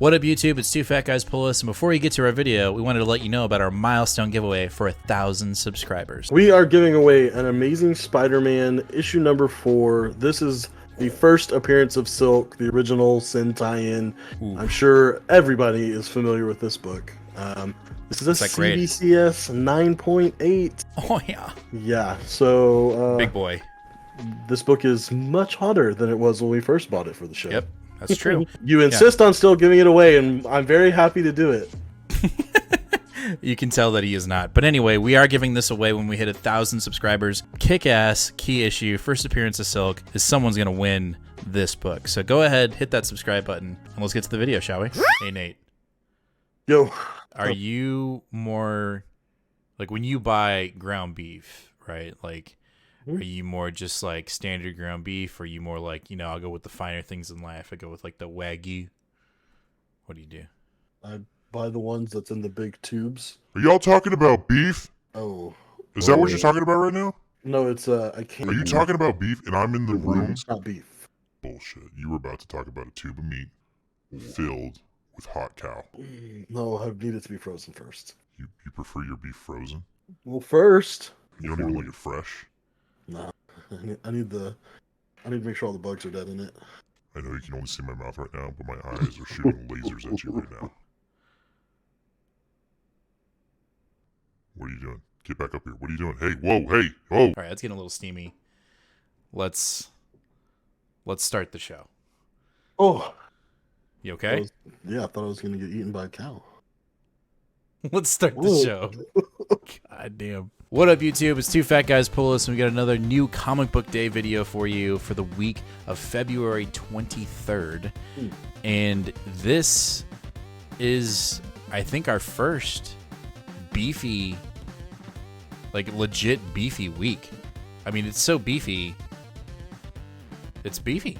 What up, YouTube? It's Two Fat Guys Pull Us, and before we get to our video, we wanted to let you know about our milestone giveaway for 1,000 subscribers. We are giving away an Amazing Spider-Man issue number 4. This is the first appearance of Silk, the original Sin tie-in. I'm sure everybody is familiar with this book. This is a CBCS 9.8. Oh, yeah. Yeah, so... Big boy. This book is much hotter than it was when we first bought it for the show. Yep, that's true. You insist on still giving it away, and I'm very happy to do it. You can tell that he is not. But anyway, we are giving this away when we hit 1,000 subscribers. Kick-ass, key issue, first appearance of Silk, is someone's going to win this book. So go ahead, hit that subscribe button, and let's get to the video, shall we? Hey, Nate. Yo. Are you more... Like, when you buy ground beef, right? Like... Are you more just like standard ground beef, or are you more like, you know, I'll go with the finer things in life? I go with like the Wagyu. What do you do? I buy the ones that's in the big tubes. Are y'all talking about beef? Oh. Is that what you're talking about right now? No, it's I can't. Are you talking about beef and I'm in the room? It's not beef. Bullshit. You were about to talk about a tube of meat filled with hot cow. No, I need it to be frozen first. You prefer your beef frozen? Well, first. You don't even like it fresh? No, I need to make sure all the bugs are dead in it. I know you can only see my mouth right now, but my eyes are shooting lasers at you right now. What are you doing? Get back up here. What are you doing? Hey, whoa, hey, whoa. All right, that's getting a little steamy. Let's start the show. Oh. You okay? I thought I was going to get eaten by a cow. Let's start the show. God damn. What up, YouTube? It's Two Fat Guys Pull Us, and we got another new comic book day video for you for the week of February 23rd. And this is, I think, our first beefy, like legit beefy week. I mean, it's so beefy. It's beefy.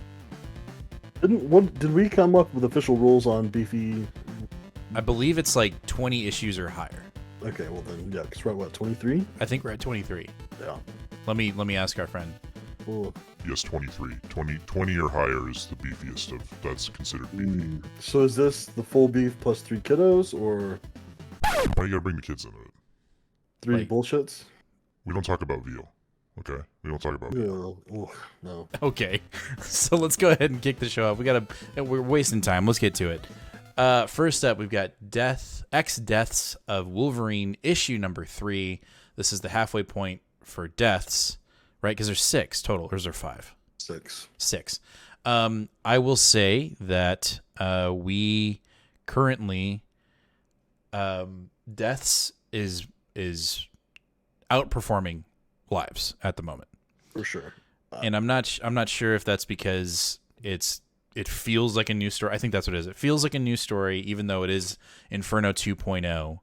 Did we come up with official rules on beefy? I believe it's like 20 issues or higher. Okay, well then, yeah, because we're at what, 23? I think we're at 23. Yeah. Let me ask our friend. Cool. Yes, 23. 20 or higher is the beefiest of, that's considered beefy. So is this the full beef plus 3 kiddos, or Why you gotta bring the kids into it? 3 Like- bullshits? We don't talk about veal, okay? We don't talk about veal. No. Okay, so let's go ahead and kick the show off. We're wasting time. Let's get to it. First up, we've got X Deaths of Wolverine, issue number 3. This is the halfway point for deaths, right? Because there's 6 total, or is there 5? 6. 6. I will say that we currently deaths is outperforming lives at the moment, For sure. and I'm not sure if that's because it feels like a new story. I think that's what it is. It feels like a new story, even though it is Inferno 2.0.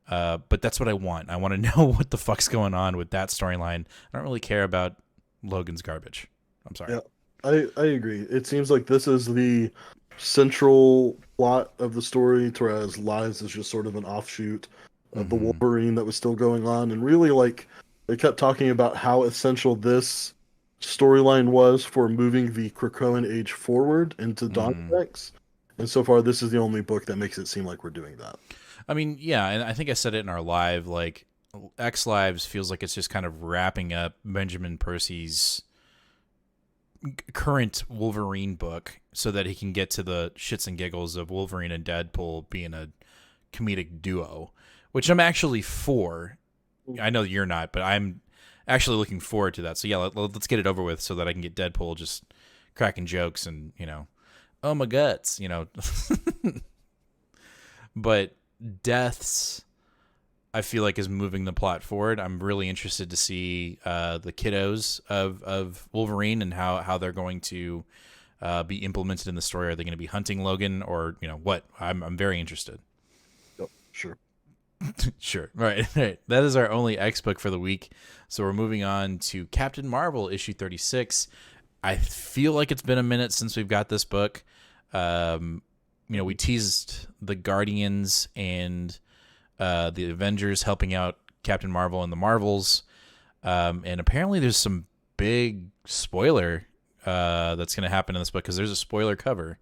But that's what I want. I want to know what the fuck's going on with that storyline. I don't really care about Logan's garbage. I'm sorry. Yeah, I agree. It seems like this is the central plot of the story, whereas Lives is just sort of an offshoot of the Wolverine that was still going on. And really, like, they kept talking about how essential this storyline was for moving the Krakoan age forward into Dawn of X. And so far, this is the only book that makes it seem like we're doing that. I mean, yeah, and I think I said it in our live, like, X Lives feels like it's just kind of wrapping up Benjamin Percy's current Wolverine book so that he can get to the shits and giggles of Wolverine and Deadpool being a comedic duo, which I'm actually for. I know you're not, but I'm actually looking forward to that. So yeah, let's get it over with so that I can get Deadpool just cracking jokes and, you know, oh my guts, you know. But deaths, I feel like, is moving the plot forward. I'm really interested to see the kiddos of Wolverine and how they're going to be implemented in the story. Are they going to be hunting Logan, or, you know, what? I'm very interested. Yep, sure. Sure. Right. That is our only X book for the week. So we're moving on to Captain Marvel issue 36. I feel like it's been a minute since we've got this book. You know, we teased the Guardians and the Avengers helping out Captain Marvel and the Marvels. And apparently there's some big spoiler that's going to happen in this book, because there's a spoiler cover.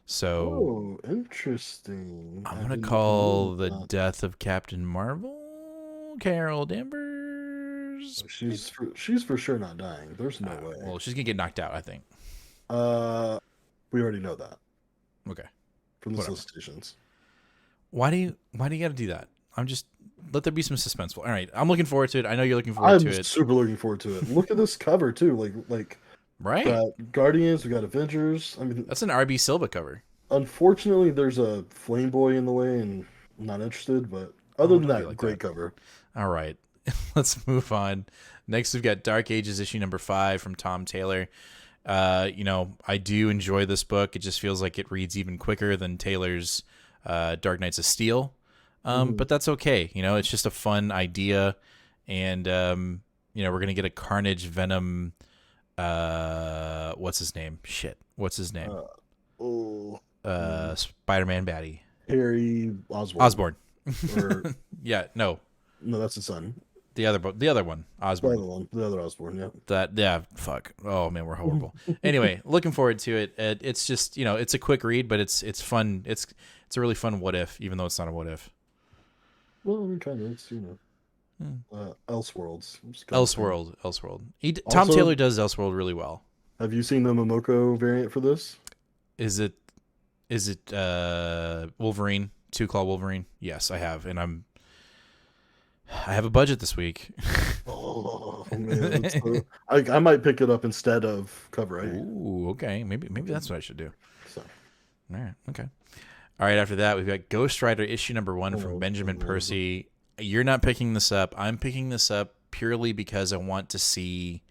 So Oh, interesting. I'm I gonna did not know call the that. death of Captain Marvel Carol Danvers. She's for sure not dying. There's no way. Well, she's gonna get knocked out, I think. Uh, we already know that Okay, from the whatever. solicitations. Why do you gotta do that? I'm just let there be some suspenseful. All right, I'm looking forward to it. I know you're looking forward to I'm it, super looking forward to it. Look at this cover too. Like right? got Guardians, we got Avengers. I mean, That's an RB Silva cover. unfortunately, there's a Flame Boy in the way, and I'm not interested. But other Oh, than don't be that, like great that. cover. All right, let's move on. Next, we've got Dark Ages issue number 5 from Tom Taylor. I do enjoy this book. It just feels like it reads even quicker than Taylor's Dark Knights of Steel. Mhm. But that's okay. It's just a fun idea. And, we're going to get a Carnage Venom. What's his name? Shit. What's his name? Uh, oh, Spider-Man baddie. Harry Osborn. Osborn. Or Yeah, no. no, that's his son. The other one, The Osborn. other one, the other Osborn. Yeah. Fuck. Oh man, we're horrible. Anyway, looking forward to it. It's just it's a quick read, but it's fun. It's a really fun what if, even though it's not a what if. Well, I mean, kind of. It's Elseworlds. Elseworld. Tom Also, Taylor does Elseworld really well. have you seen the Momoko variant for this? Is it Wolverine, Two Claw Wolverine? Yes, I have, and I have a budget this week. Oh man, I might pick it up instead of Cover A. Ooh, okay. Maybe that's what I should do. So, All right. Okay. All right. After that, we've got Ghost Rider issue number 1 from oh, Benjamin oh, Percy. You're not picking this up. I'm picking this up purely because I want to see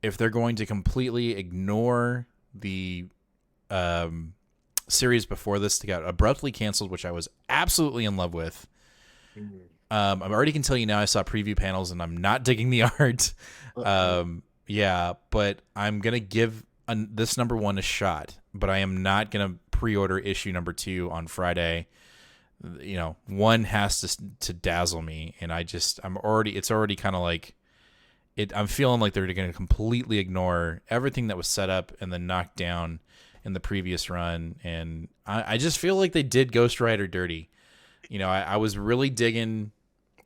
if they're going to completely ignore the series before this that got abruptly canceled, which I was absolutely in love with. I already can tell you now I saw preview panels and I'm not digging the art. Yeah, but I'm going to give this number 1 a shot, but I am not going to pre-order issue number 2 on Friday. One has to dazzle me, and it's already kind of like I'm feeling like they're going to completely ignore everything that was set up and then knocked down in the previous run. And I just feel like they did Ghost Rider dirty. I was really digging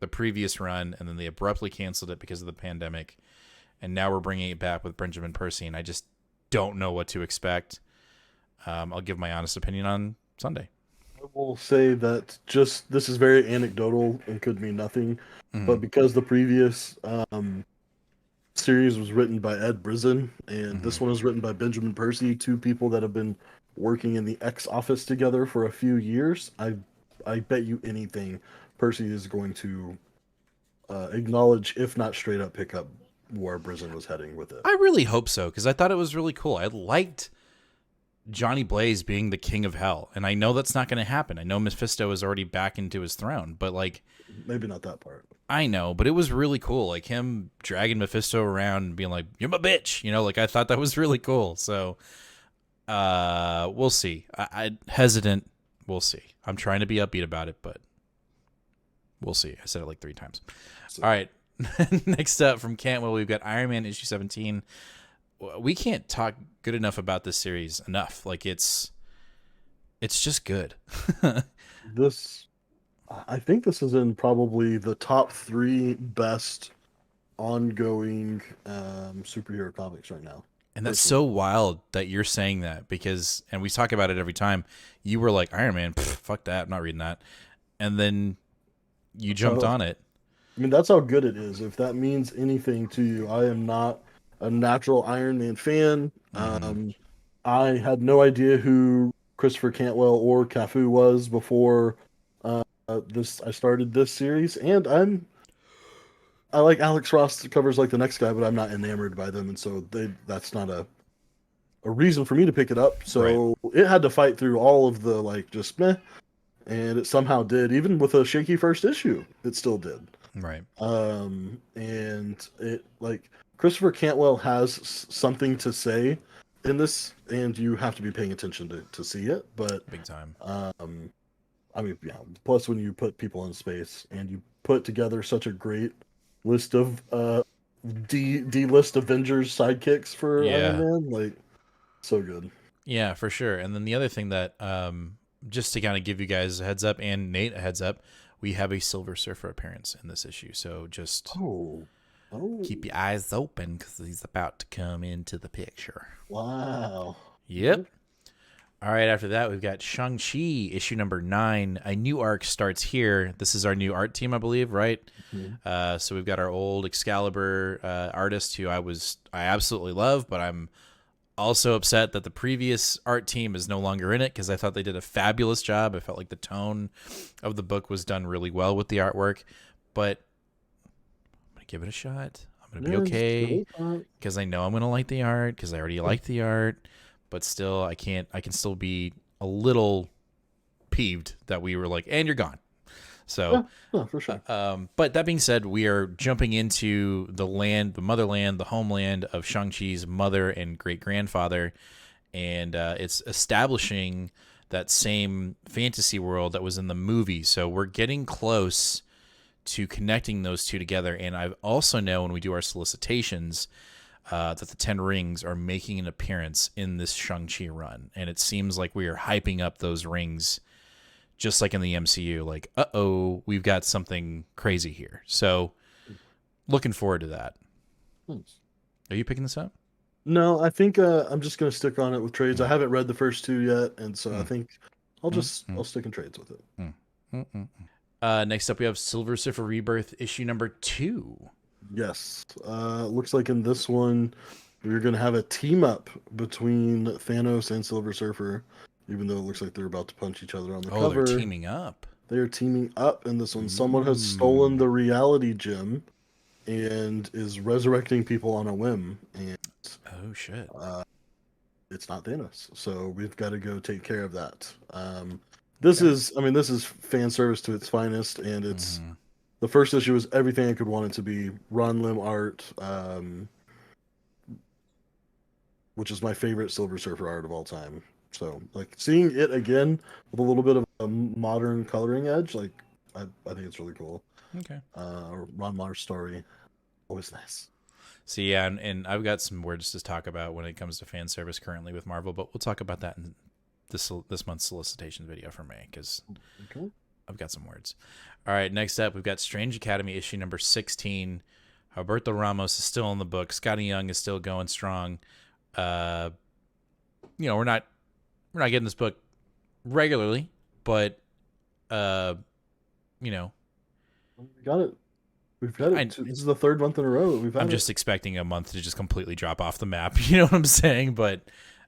the previous run, and then they abruptly canceled it because of the pandemic. And now we're bringing it back with Benjamin Percy, and I just don't know what to expect. I'll give my honest opinion on Sunday. I will say that this is very anecdotal and could mean nothing, but Mhm. because the previous series was written by Ed Brisson and this Mhm. one is written by Benjamin Percy, two people that have been working in the X office together for a few years, I bet you anything Percy is going to acknowledge, if not straight up pick up where Brisson was heading with it. I really hope so, because I thought it was really cool. I liked Johnny Blaze being the king of hell, and I know that's not going to happen. I know Mephisto is already back into his throne, but Maybe not that part. I know, but it was really cool, like him dragging Mephisto around and being like, "You're my bitch," I thought that was really cool. So, we'll see. I hesitant. We'll see. I'm trying to be upbeat about it, but we'll see. I said it like 3 times. So, All right. Next up from Cantwell, we've got Iron Man issue 17. We can't talk good enough about this series enough. It's just good. I think this is in probably the top 3 best ongoing superhero comics right now. And that's so wild that you're saying that and we talk about it every time. You were like, Iron Man, fuck that, I'm not reading that. And then you jumped on it. I mean, that's how good it is. If that means anything to you, I am not a natural Iron Man fan. I had no idea who Christopher Cantwell or Cafu was before I started this series, and I like Alex Ross covers like the next guy, but I'm not enamored by them, and so that's not a reason for me to pick it up. So it had to fight through all of the just meh, and it somehow did. Even with a shaky first issue, it still did. Right. And it Christopher Cantwell has something to say in this, and you have to be paying attention to see it. But big time. I mean, yeah. Plus, when you put people in space and you put together such a great list of D list Avengers sidekicks for Iron Man, so good. Yeah, for sure. And then the other thing that, just to kind of give you guys a heads up and Nate a heads up, we have a Silver Surfer appearance in this issue. So just Oh. keep your eyes open because he's about to come into the picture. Wow. Yep. All right, after that, we've got Shang-Chi, issue number 9. A new arc starts here. This is our new art team, I believe, right? Mm-hmm. So we've got our old Excalibur artist who I absolutely love, but I'm also upset that the previous art team is no longer in it because I thought they did a fabulous job. I felt like the tone of the book was done really well with the artwork, but I'm going to give it a shot. I'm going to be okay because I know I'm going to like the art because I already like the art, but still I can still be a little peeved that we were like, and you're gone. So, for sure. But that being said, we are jumping into the motherland, the homeland of Shang-Chi's mother and great-grandfather, and it's establishing that same fantasy world that was in the movie. So we're getting close to connecting those two together, and I also know when we do our solicitations that the 10 Rings are making an appearance in this Shang-Chi run, and it seems like we are hyping up those rings just like in the MCU, like, we've got something crazy here. So, looking forward to that. Thanks. Are you picking this up? No, I think I'm just gonna stick on it with trades. I haven't read the first 2 yet, and so I think I'll stick in trades with it. Next up, we have Silver Surfer Rebirth, issue number 2. Yes. Looks like in this one, we're gonna have a team up between Thanos and Silver Surfer, even though it looks like they're about to punch each other on the cover. They're teaming up. They are teaming up in this one. Someone has stolen the reality gem and is resurrecting people on a whim. And oh shit! It's not Thanos, so we've got to go take care of that. This is fan service to its finest, and it's the first issue is everything I could want it to be. Ron Lim art, which is my favorite Silver Surfer art of all time. So, like, seeing it again with a little bit of a modern coloring edge, like, I think it's really cool. Okay. Ron Mar's story, always nice. So, yeah, and I've got some words to talk about when it comes to fan service currently with Marvel, but we'll talk about that in this month's solicitation video for me, because I've got some words. All right, next up, we've got Strange Academy, issue number 16. Alberto Ramos is still in the book. Scotty Young is still going strong. We're not getting this book regularly, but we got it. We've got it. This is the 3rd month in a row that we've had I'm just expecting a month to just completely drop off the map. You know what I'm saying? But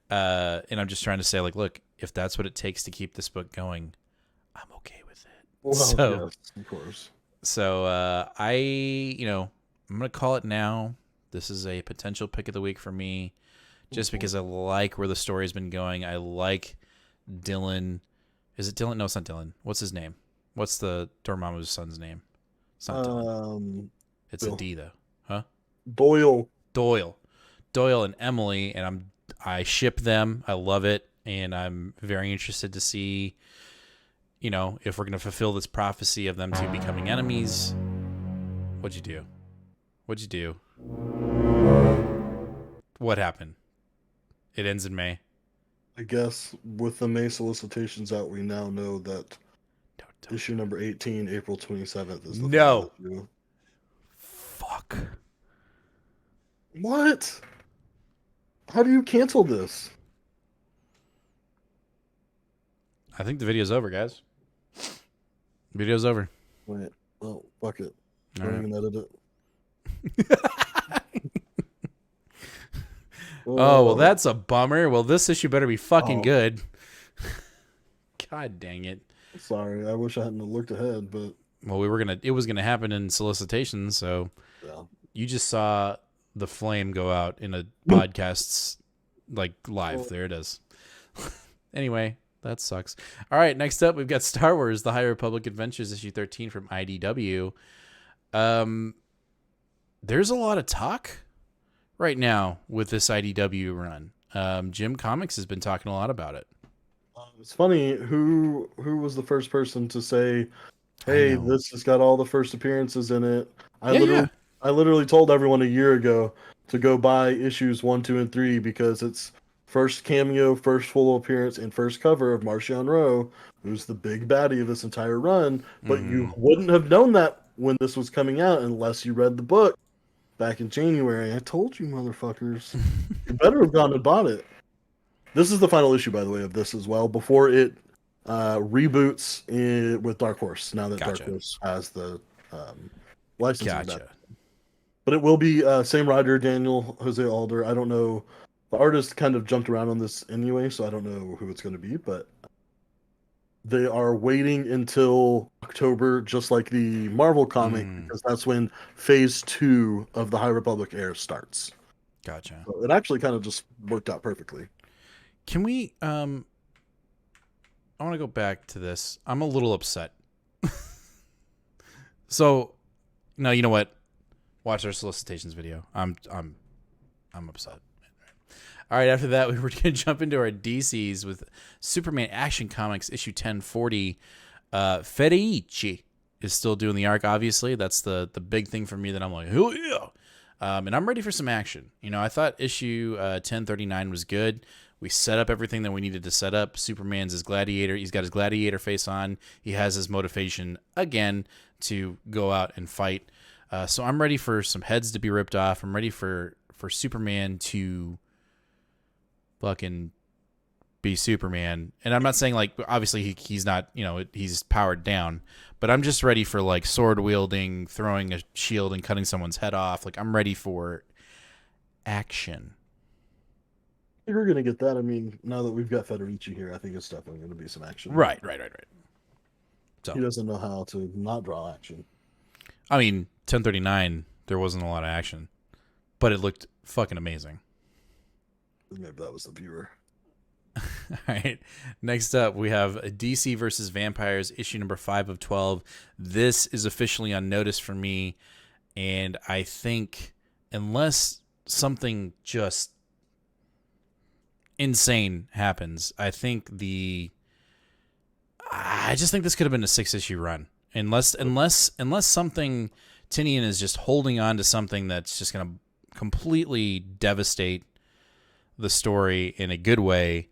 and I'm just trying to say, like, look, if that's what it takes to keep this book going, I'm okay with it. Well, so, yes, of course. So I'm gonna call it now. This is a potential pick of the week for me, just because I like where the story's been going. I like Dylan. Is it Dylan? No, it's not Dylan. What's his name? What's the Dormammu's son's name? It's not Dylan. It's Bill. a D though, huh? Doyle and Emily, and I ship them. I love it, and I'm very interested to see, if we're gonna fulfill this prophecy of them two becoming enemies. What'd you do? What happened? It ends in May. I guess with the May solicitations out, we now know that issue number 18, April 27th, is the final issue. Fuck. What? How do you cancel this? I think the video's over, guys. Video's over. Wait. Well, fuck it. All Don't right. even edit it. Oh, well, that's a bummer. Well, this issue better be fucking good. God dang it. Sorry, I wish I hadn't looked ahead, but well, it was gonna happen in solicitation, so you just saw the flame go out in a podcast's like live. There it is. Anyway, that sucks. All right, next up we've got Star Wars: The High Republic Adventures issue 13 from IDW. There's a lot of talk right now with this IDW run. Jim Comics has been talking a lot about it. It's funny who was the first person to say, "Hey, this has got all the first appearances in it." I literally told everyone a year ago to go buy issues 1, 2, and 3 because it's first cameo, first full appearance, and first cover of Marcion Rowe, who's the big baddie of this entire run. But you wouldn't have known that when this was coming out unless you read the book back in January. I told you, motherfuckers. You better have gone and bought it. This is the final issue, by the way, of this as well, before it reboots with Dark Horse, now that Gotcha. Dark Horse has the licensing. Gotcha. But it will be same writer, Daniel Jose Alder. I don't know. The artist kind of jumped around on this anyway, so I don't know who it's going to be, but they are waiting until October, just like the Marvel comic, because that's when Phase 2 of the High Republic era starts. Gotcha. So it actually kind of just worked out perfectly. Can we I want to go back to this. I'm a little upset. So, no, you know what? Watch our solicitations video. I'm upset. All right, after that, we were going to jump into our DCs with Superman Action Comics issue 1040. Federici is still doing the arc, obviously. That's the big thing for me that I'm like, hell yeah. And I'm ready for some action. You know, I thought issue 1039 was good. We set up everything that we needed to set up. Superman's his gladiator. He's got his gladiator face on. He has his motivation, again, to go out and fight. So I'm ready for some heads to be ripped off. I'm ready for Superman to fucking be Superman. And I'm not saying, like, obviously he's not, you know, he's powered down. But I'm just ready for, like, sword wielding, throwing a shield and cutting someone's head off. Like, I'm ready for action. We're going to get that. I mean, now that we've got Federici here, I think it's definitely going to be some action. Right. So he doesn't know how to not draw action. I mean, 1039, there wasn't a lot of action, but it looked fucking amazing. Maybe that was the viewer. All right. Next up, we have DC versus Vampires, issue number 5 of 12. This is officially on notice for me, and I think unless something just insane happens, I just think this could have been a 6-issue run. Unless something, Tinian is just holding on to something that's just going to completely devastate the story in a good way.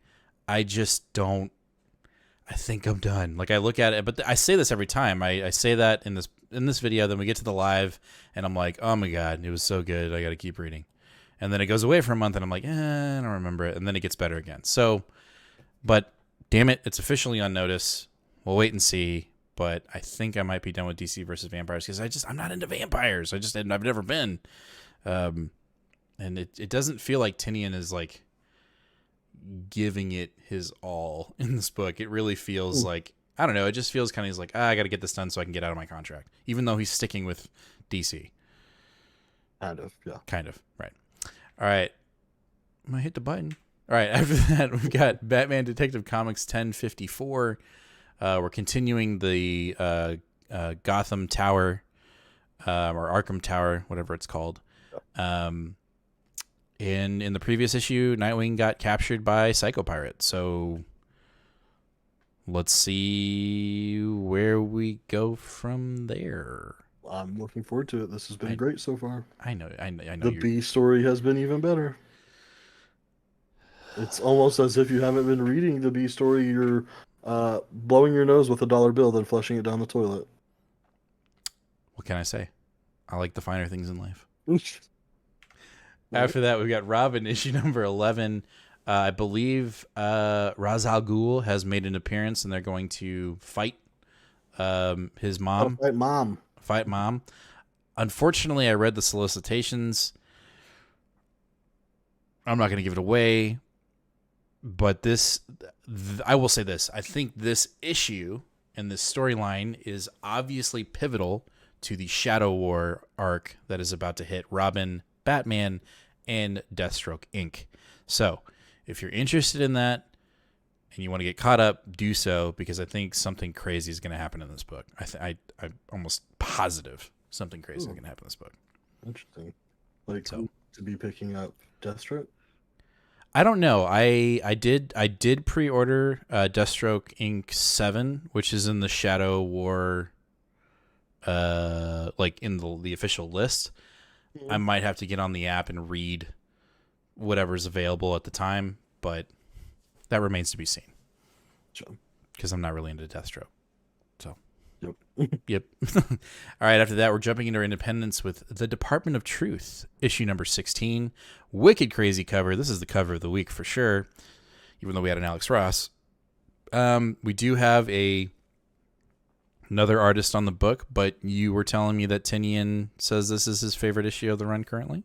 I think I'm done. Like, I look at it, but I say this every time. I say that in this video, then we get to the live, and I'm like, oh my God, it was so good. I got to keep reading. And then it goes away for a month, and I'm like, I don't remember it. And then it gets better again. So, but damn it, it's officially on notice. We'll wait and see. But I think I might be done with DC versus Vampires because I'm not into vampires. I've never been. And it doesn't feel like Tinian is, like, giving it his all in this book. It really feels like, I don't know, it just feels kind of, he's like, I got to get this done so I can get out of my contract, even though he's sticking with DC. Kind of, yeah. Kind of, right. All right. I'm going to hit the button. All right, after that, we've got Batman Detective Comics 1054. We're continuing the Gotham Tower, or Arkham Tower, whatever it's called. In the previous issue, Nightwing got captured by Psycho Pirate. So let's see where we go from there. I'm looking forward to it. This has been great so far. I know. The B story has been even better. It's almost as if you haven't been reading the B story. You're blowing your nose with a dollar bill, then flushing it down the toilet. What can I say? I like the finer things in life. After that, we've got Robin, issue number 11. I believe Ra's al Ghul has made an appearance, and they're going to fight his mom. Fight mom. Unfortunately, I read the solicitations. I'm not going to give it away. But I will say this. I think this issue and this storyline is obviously pivotal to the Shadow War arc that is about to hit Robin, Batman, and Deathstroke Inc. So, if you're interested in that and you want to get caught up, do so, because I think something crazy is going to happen in this book. I'm almost positive something crazy is going to happen in this book. Interesting. Like, to be picking up Deathstroke? I don't know. I did pre-order Deathstroke Inc. 7, which is in the Shadow War, like in the official list. I might have to get on the app and read whatever's available at the time. but that remains to be seen. Sure. Because I'm not really into Deathstroke. So, Yep. All right, after that, we're jumping into our independence with The Department of Truth, issue number 16. Wicked crazy cover. This is the cover of the week for sure, even though we had an Alex Ross. We do have another artist on the book, but you were telling me that Tinian says this is his favorite issue of the run currently?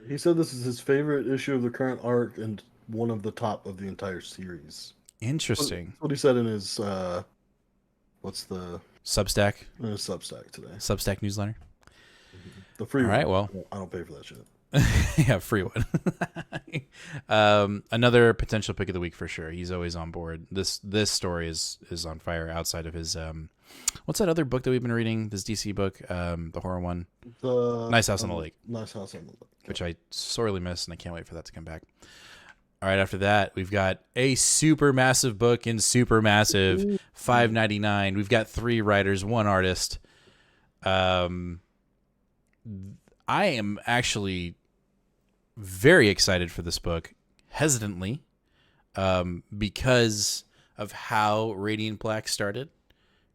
He said this is his favorite issue of the current arc and one of the top of the entire series. Interesting. That's what he said in his what's the Substack? Substack today. Substack newsletter? The free All one. right, well. I don't pay for that shit. Yeah, free one. Another potential pick of the week for sure. He's always on board. This story is on fire outside of his what's that other book that we've been reading? This DC book, the horror one. Nice House on the Lake. Nice House on the Lake. Which I sorely missed, and I can't wait for that to come back. All right, after that, we've got a super massive book in super massive, $5.99. We've got 3 writers, 1 artist. I am actually very excited for this book, hesitantly, because of how Radiant Black started,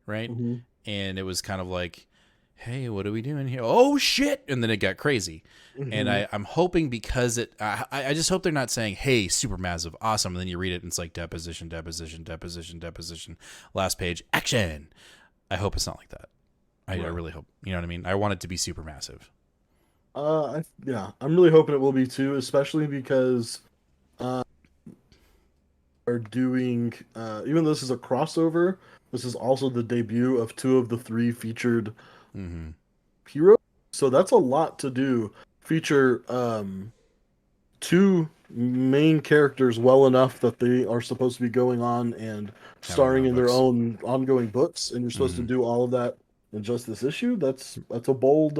right? Mm-hmm. And it was kind of like, hey, what are we doing here? Oh, shit! And then it got crazy. Mm-hmm. And I'm hoping because I just hope they're not saying, hey, super massive, awesome, and then you read it and it's like deposition, last page, action. I hope it's not like that. I really hope. You know what I mean? I want it to be super massive. I'm really hoping it will be too, especially because are doing even though this is a crossover, this is also the debut of 2 of the 3 featured heroes. So that's a lot to do. Feature 2 main characters well enough that they are supposed to be going on and starring in their own ongoing books, and you're supposed to do all of that in just this issue. That's a bold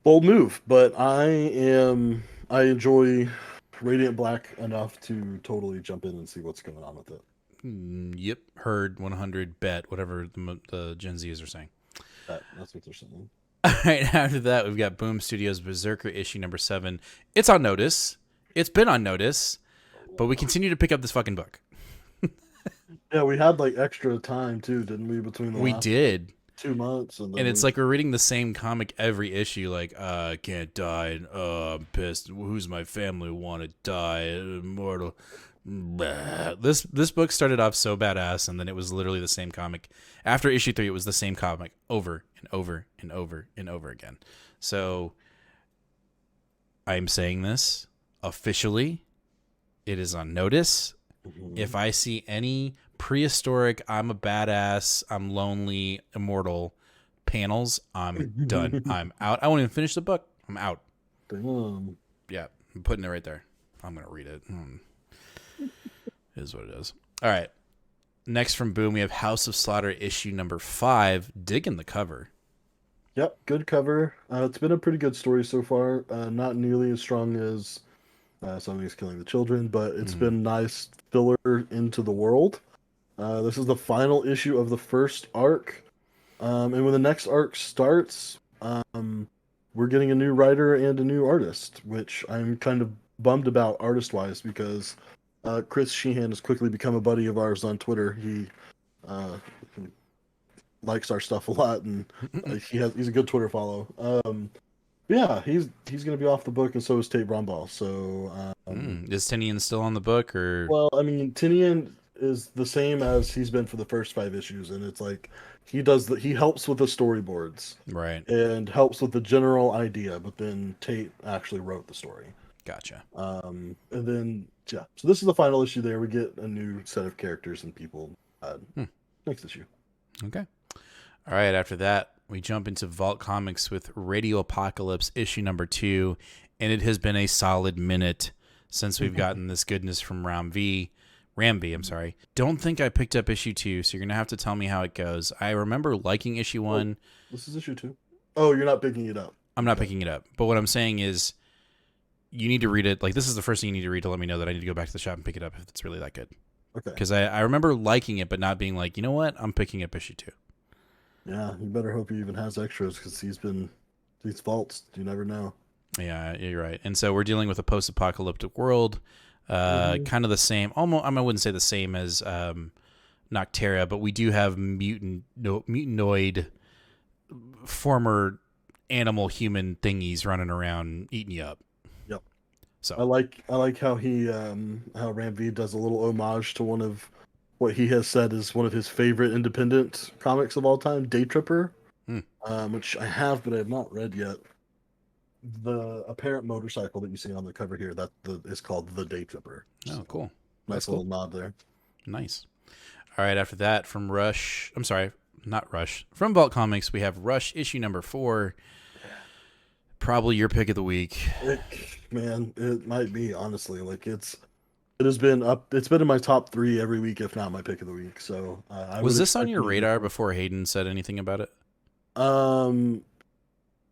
move, but I enjoy Radiant Black enough to totally jump in and see what's going on with it. Yep, heard 100 bet whatever the Gen Zs are saying. That's what they're saying. All right, after that, we've got Boom Studios Berserker issue number 7. It's on notice. It's been on notice, but we continue to pick up this fucking book. Yeah, we had like extra time too, didn't we? Between the last 2 months, and it's like we're reading the same comic every issue. Like, I can't die. I'm pissed. Who's my family want to die? Immortal. This book started off so badass, and then it was literally the same comic. After issue 3, it was the same comic over and over and over and over again. So I'm saying this officially. It is on notice. If I see any prehistoric, I'm a badass, I'm lonely, immortal panels, I'm done. I'm out. I won't even finish the book. I'm out. Damn. Yeah, I'm putting it right there. I'm going to read it. It is what it is. All right. Next from Boom, we have House of Slaughter issue number 5. Digging the cover. Yep, good cover. It's been a pretty good story so far. Not nearly as strong as Somebody's Killing the Children, but it's been nice filler into the world. This is the final issue of the first arc. And when the next arc starts, we're getting a new writer and a new artist, which I'm kind of bummed about artist-wise because Chris Sheehan has quickly become a buddy of ours on Twitter. He likes our stuff a lot, and he's a good Twitter follow. Yeah, he's going to be off the book, and so is Tate Bromball. So is Tinian still on the book, or? Well, I mean, Tinian is the same as he's been for the first 5 issues, and it's like he helps with the storyboards, right, and helps with the general idea, but then Tate actually wrote the story. Gotcha. And then so this is the final issue. There, we get a new set of characters and people. Next issue. Okay. All right. After that, we jump into Vault Comics with Radio Apocalypse issue number 2, and it has been a solid minute since we've gotten this goodness from Ram V. I'm sorry. Don't think I picked up issue 2, so you're gonna have to tell me how it goes. I remember liking issue 1. This is issue 2. Oh, you're not picking it up. I'm not picking it up. But what I'm saying is, you need to read it. Like, this is the first thing you need to read to let me know that I need to go back to the shop and pick it up if it's really that good. Okay. Because I remember liking it, but not being like, you know what? I'm picking up issue 2. Yeah, you better hope he even has extras because these vaults. You never know. Yeah, you're right. And so we're dealing with a post-apocalyptic world. Kind of the same. Almost, I wouldn't say the same as Noctera, but we do have mutanoid former animal human thingies running around eating you up. Yep. So I like how he how Ram-V does a little homage to one of what he has said is one of his favorite independent comics of all time, Day Tripper, which I have but I have not read yet. The apparent motorcycle that you see on the cover here is called the Day Tripper. Oh, cool. Nice little nod there. Nice. All right, after that, from Rush, I'm sorry, not Rush, from Vault Comics, we have Rush issue number 4. Probably your pick of the week. It might be, honestly. Like it's been in my top 3 every week, if not my pick of the week. So was this on your radar before Hayden said anything about it?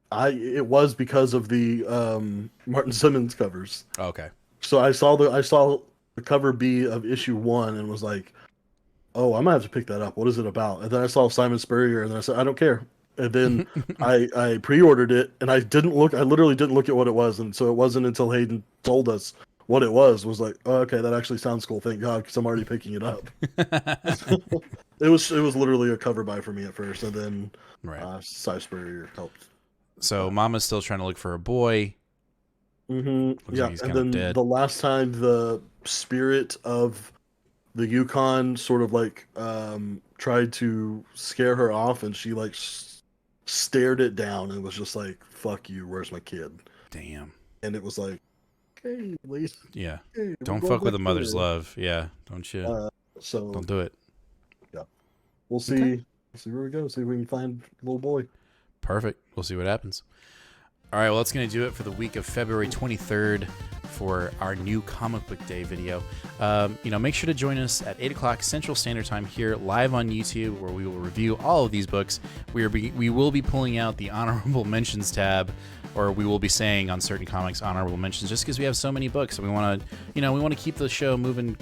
It was because of the Martin Simmons covers. Oh, okay. So I saw the cover B of issue 1 and was like, oh, I might have to pick that up. What is it about? And then I saw Simon Spurrier and then I said, I don't care. And then I pre-ordered it and I literally didn't look at what it was. And so it wasn't until Hayden told us what it was like, oh, okay, that actually sounds cool. Thank God, because I'm already picking it up. It was literally a cover buy for me at first. And then Simon Spurrier helped. So Mama's still trying to look for a boy. Mm-hmm. Yeah, like and then dead. The last time the spirit of the Yukon sort of like tried to scare her off, and she like stared it down and was just like, "Fuck you, where's my kid?" Damn. And it was like, "Hey, Lisa. Yeah. Hey, don't fuck with a mother's love. Yeah. Don't you? So don't do it. Yeah. We'll see. Okay. We'll see where we go. See if we can find a little boy. Perfect. We'll see what happens. All right, well, that's going to do it for the week of February 23rd for our new Comic Book Day video. Make sure to join us at 8 o'clock Central Standard Time here live on YouTube, where we will review all of these books. We will be pulling out the Honorable Mentions tab, or we will be saying on certain comics Honorable Mentions, just because we have so many books. And we want to keep the show moving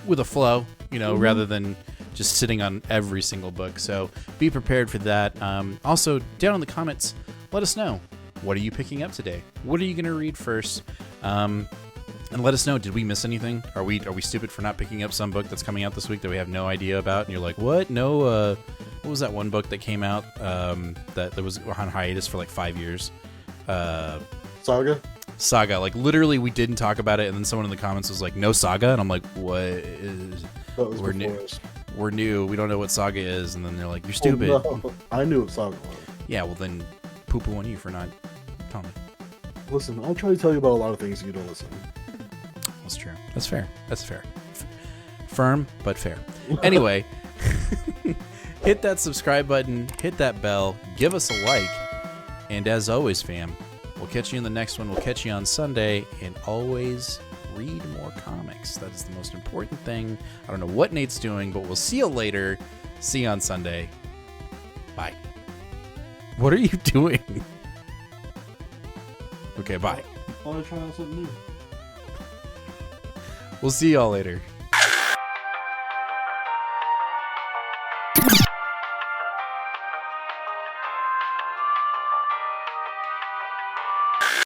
with a flow, rather than just sitting on every single book. So be prepared for that. Also, down in the comments, let us know, what are you picking up today? What are you going to read first? And let us know, did we miss anything? Are we stupid for not picking up some book that's coming out this week that we have no idea about? And you're like, what? No, what was that one book that came out that was on hiatus for like 5 years? Saga. Like literally we didn't talk about it, and then someone in the comments was like, no Saga? And I'm like, what is... We're new. We don't know what Saga is. And then they're like, you're stupid. Oh, no. I knew what Saga was. Yeah, well then poo-poo on you for not telling me. Listen, I try to tell you about a lot of things and you don't listen. That's true. That's fair. Firm, but fair. Anyway, hit that subscribe button, hit that bell, give us a like, and as always, fam, we'll catch you in the next one. We'll catch you on Sunday, and always read more comics. That is the most important thing. I don't know what Nate's doing, but we'll see you later. See you on Sunday. Bye. What are you doing? Okay, bye. I want to try out something new. We'll see y'all later.